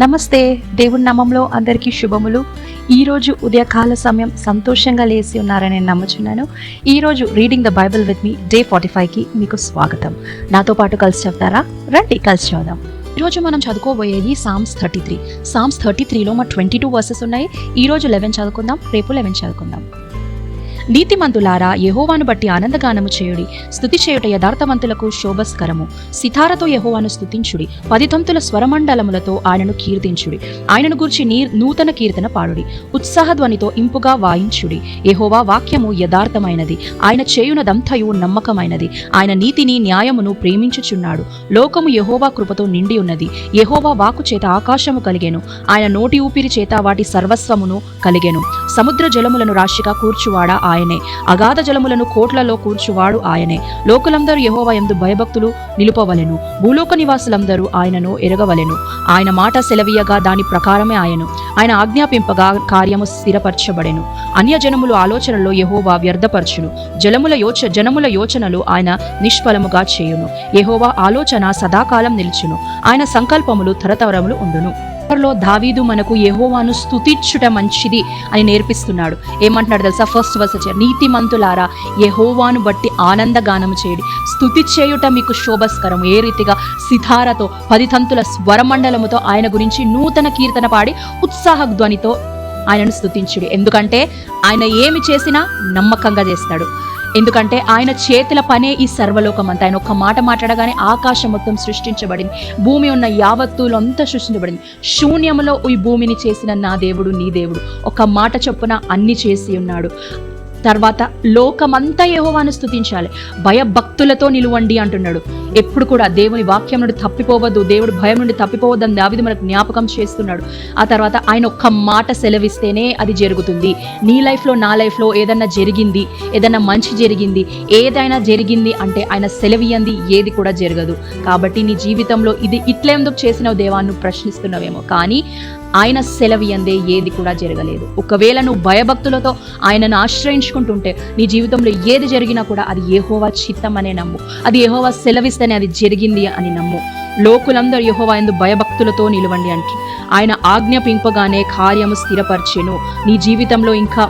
నమస్తే. దేవుని నామంలో అందరికీ శుభములు. ఈరోజు ఉదయకాల సమయం సంతోషంగా లేచి ఉన్నారని నేను నమ్ముచున్నాను. ఈరోజు reading the Bible with me day 45కి మీకు స్వాగతం. నాతో పాటు కలిసి చెప్తారా? రండి కలిసి చదువుదాం. ఈరోజు మనం చదువుకోబోయేది సామ్స్ 33. సామ్స్ 33లో మా 22 వర్సెస్ ఉన్నాయి. ఈరోజు 11 చదువుకుందాం, రేపు 11 చదువుకుందాం. నీతిమంతులారా, యెహోవాను బట్టి ఆనందగానము చేయుడి. స్తుతి చేయుట యథార్థవంతులకు శోభస్కరము. సితారతో యెహోవాను స్తుతించుడి. 10 తంతుల స్వరమండలములతో ఆయనను కీర్తించుడి. ఆయనను గూర్చి నూతన కీర్తన పాడుడి. ఉత్సాహధ్వనితో ఇంపుగా వాయించుడి. యెహోవా వాక్యము యథార్థమైనది, ఆయన చేయునదంతయు నమ్మకమైనది. ఆయన నీతిని న్యాయమును ప్రేమించుచున్నాడు. లోకము యెహోవా కృపతో నిండి ఉన్నది. యెహోవా వాక్కు చేత ఆకాశము కలిగెను. ఆయన నోటి ఊపిరి చేత వాటి సర్వస్వమును కలిగెను. సముద్ర జలములను రాశిగా కూర్చువాడా ఆయనే. అగాధ జలములను కోట్లలో కూర్చువాడు ఆయనే. లోకులందరూ యెహోవా యందు భయభక్తులు నిలుపవలెను. భూలోక నివాసులందరూ ఆయనను ఎరగవలెను. ఆయన మాట సెలవీయగా దాని ప్రకారమే ఆయను. ఆయన ఆజ్ఞాపింపగా కార్యము స్థిరపరచబడెను. అన్యజనముల ఆలోచనలో యెహోవా వ్యర్థపరచును. జనముల యోచనలు ఆయన నిష్ఫలముగా చేయును. యెహోవా ఆలోచన సదాకాలం నిలుచును. ఆయన సంకల్పములు తరతరములు ఉండును. దావీదు మనకు యెహోవాను స్తుతించుట మంచిది అని నేర్పిస్తున్నాడు. ఏమంటున్నాడు తెలుసా? ఫస్ట్ వర్స్ వచ్చారు, నీతిమంతులారా యెహోవాను బట్టి ఆనందగానము చేయుడి. స్తుతి చేయుట మీకు శోభస్కరము. ఏ రీతిగా? సితారతో 10 తంతుల స్వరమండలముతో ఆయన గురించి నూతన కీర్తన పాడి ఉత్సాహ ధ్వనితో ఆయనను స్తుతించుడి. ఎందుకంటే ఆయన ఏమి చేసినా నమ్మకంగా చేస్తాడు. ఎందుకంటే ఆయన చేతుల పనే ఈ సర్వలోకం అంతా. ఆయన ఒక్క మాట మాట్లాడగానే ఆకాశం మొత్తం సృష్టించబడింది. భూమి ఉన్న యావత్తులు అంతా సృష్టించబడింది. శూన్యములో ఈ భూమిని చేసిన నా దేవుడు నీ దేవుడు. ఒక మాట చొప్పున అన్ని చేసి ఉన్నాడు. తర్వాత లోకమంతా యెహోవాను స్తుతించాలి. భయభక్తులతో నిలువండి అంటున్నాడు. ఎప్పుడు కూడా దేవుని వాక్యం నుండి తప్పిపోవద్దు, దేవుడు భయం నుండి తప్పిపోవద్దని దావీదు మనకు జ్ఞాపకం చేస్తున్నాడు. ఆ తర్వాత ఆయన ఒక్క మాట సెలవిస్తేనే అది జరుగుతుంది. నీ లైఫ్లో నా లైఫ్లో ఏదన్నా జరిగింది, ఏదన్నా మంచి జరిగింది, ఏదైనా జరిగింది అంటే ఆయన సెలవియంది ఏది కూడా జరగదు. కాబట్టి నీ జీవితంలో ఇది ఇట్లెందుకు చేసినావు దేవాన్ని ప్రశ్నిస్తున్నావేమో, కానీ ఆయన సెలవియందే ఏది కూడా జరగలేదు. ఒకవేళ నువ్వు భయభక్తులతో ఆయనను ఆశ్రయించుకుంటుంటే నీ జీవితంలో ఏది జరిగినా కూడా అది యెహోవా చిత్తం అనే నమ్ము. అది యెహోవా సెలవిస్తేనే అది జరిగింది అని నమ్ము. లోకులందరూ యెహోవా యందు భయభక్తులతో నిలవండి అంటారు. ఆయన ఆజ్ఞాపింపగానే కార్యము స్థిరపరిచెను. నీ జీవితంలో ఇంకా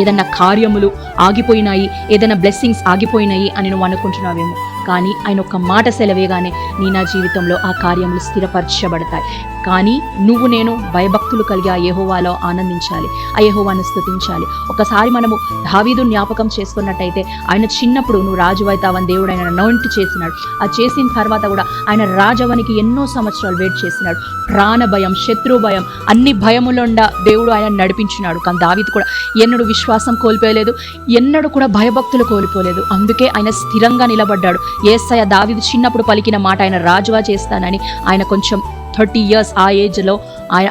ఏదన్నా కార్యములు ఆగిపోయినాయి, ఏదైనా బ్లెస్సింగ్స్ ఆగిపోయినాయి అని నువ్వు అనుకుంటున్నావేమో, కానీ ఆయన ఒక్క మాట సెలవేగానే నా జీవితంలో ఆ కార్యములు స్థిరపరచబడతాయి. కానీ నువ్వు నేను భయభక్తులు కలిగి ఆ యెహోవాలో ఆనందించాలి, ఆ యెహోవాను స్తుతించాలి. ఒకసారి మనము దావీదు జ్ఞాపకం చేసుకున్నట్టయితే ఆయన చిన్నప్పుడు నువ్వు రాజు అవుతావని దేవుడు ఆయన అనౌంట్ చేసినాడు. ఆ చేసిన తర్వాత కూడా ఆయన రాజవనికి ఎన్నో సంవత్సరాలు వెయిట్ చేసినాడు. ప్రాణ భయం, శత్రు భయం, అన్ని భయములుండా దేవుడు ఆయన నడిపించినాడు. కానీ దావీదు కూడా ఎన్నడూ విశ్వాసం కోల్పోలేదు, ఎన్నడూ కూడా భయభక్తులు కోల్పోలేదు. అందుకే ఆయన స్థిరంగా నిలబడ్డాడు. యేసయ్య దావీదు చిన్నప్పుడు పలికిన మాట ఆయన రాజుగా చేస్తానని ఆయన కొంచెం 30 years ఆ ఏజ్లో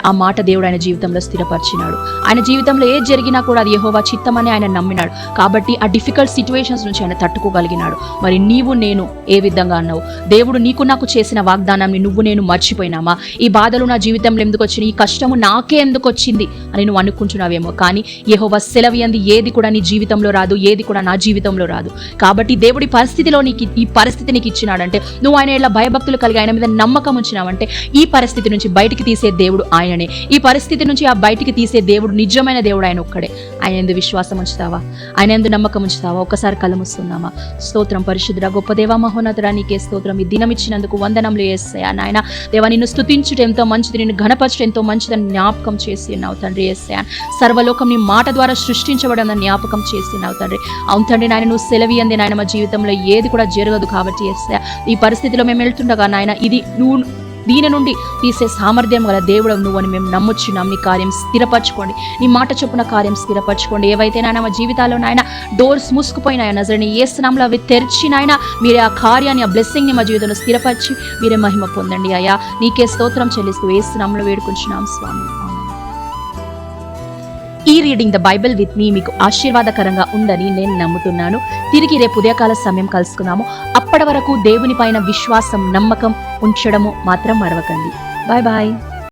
ఆ మాట దేవుడు ఆయన జీవితంలో స్థిరపరిచినాడు. ఆయన జీవితంలో ఏది జరిగినా కూడా అది యెహోవా చిత్తమని ఆయన నమ్మినాడు. కాబట్టి ఆ డిఫికల్ట్ సిచ్యువేషన్స్ నుంచి ఆయన తట్టుకోగలిగినాడు. మరి నీవు నేను ఏ విధంగా అన్నావు? దేవుడు నీకు నాకు చేసిన వాగ్దానాన్ని నువ్వు నేను మర్చిపోయినామా? ఈ బాధలు నా జీవితంలో ఎందుకు వచ్చినాయి, ఈ కష్టము నాకే ఎందుకు వచ్చింది అని నువ్వు అనుకుంటున్నావేమో, కానీ యెహోవా సెలవియంది ఏది కూడా నీ జీవితంలో రాదు, ఏది కూడా నా జీవితంలో రాదు. కాబట్టి దేవుడి పరిస్థితిలో నీకు ఈ పరిస్థితి నీకు ఇచ్చినాడంటే, నువ్వు ఆయన ఇలా భయభక్తులు కలిగి ఆయన మీద నమ్మకం ఉంచినావంటే ఈ పరిస్థితి నుంచి బయటికి తీసే దేవుడు ఆయననే. ఈ పరిస్థితి నుంచి ఆ బయటికి తీసే దేవుడు నిజమైన దేవుడు ఆయన ఒక్కడే. ఆయన ఎందు విశ్వాసం ఉంచుతావా? ఆయన ఎందు నమ్మకం ఉంచుతావా? ఒకసారి కళ్ళు మూస్తున్నామా? స్తోత్రం పరిశుద్ధుడా, గొప్ప దేవా, మహోన్నతుడా, నీకే స్తోత్రం. ఈ దినం ఇచ్చినందుకు వందనములు యేసయ్యా. నాయన దేవా, నిన్ను స్తుతించుట ఎంతో మంచిది, నిన్ను ఘనపరచుట ఎంతో మంచిదని జ్ఞాపకం చేసి ఉన్నావు తండ్రి యేసయ్యా. సర్వలోకం నీ మాట ద్వారా సృష్టించబడిందని జ్ఞాపకం చేసి ఉన్నావు తండ్రి. అవును తండ్రి, నాయన నువ్వు సెలవియంది నాయన మా జీవితంలో ఏది కూడా జరగదు. కాబట్టి యేసయ్యా, ఈ పరిస్థితిలో మేము వెళ్తుండగా నాయన ఇది నువ్వు దీని నుండి తీసే సామర్థ్యం గల దేవుడు నువ్వు అని మేము నమ్ముచున్నాం. నీ కార్యం స్థిరపరచుకోండి, నీ మాట చొప్పున కార్యం స్థిరపరచుకోండి. ఏవైతే నాయన మా జీవితాల్లో నాయన డోర్స్ మూసుకుపోయినాయన నజరేయుని యేసు నామములో అవి తెరిచి నాయన మీరే ఆ కార్యాన్ని, ఆ బ్లెస్సింగ్ని మా జీవితంలో స్థిరపరిచి మీరే మహిమ పొందండి. అయ్యా నీకే స్తోత్రం చెల్లిస్తూ యేసు నామములో వేడుకుంటున్నాం స్వామి. ఈ రీడింగ్ ద బైబిల్ విత్ మీ మీకు ఆశీర్వాదకరంగా ఉందని నేను నమ్ముతున్నాను. తిరిగి రేపు ఉదయకాల సమయం కలుసుకున్నాము. అప్పటి వరకు దేవుని పైన విశ్వాసం, నమ్మకం ఉంచడము మాత్రం మరవకండి. Bye bye.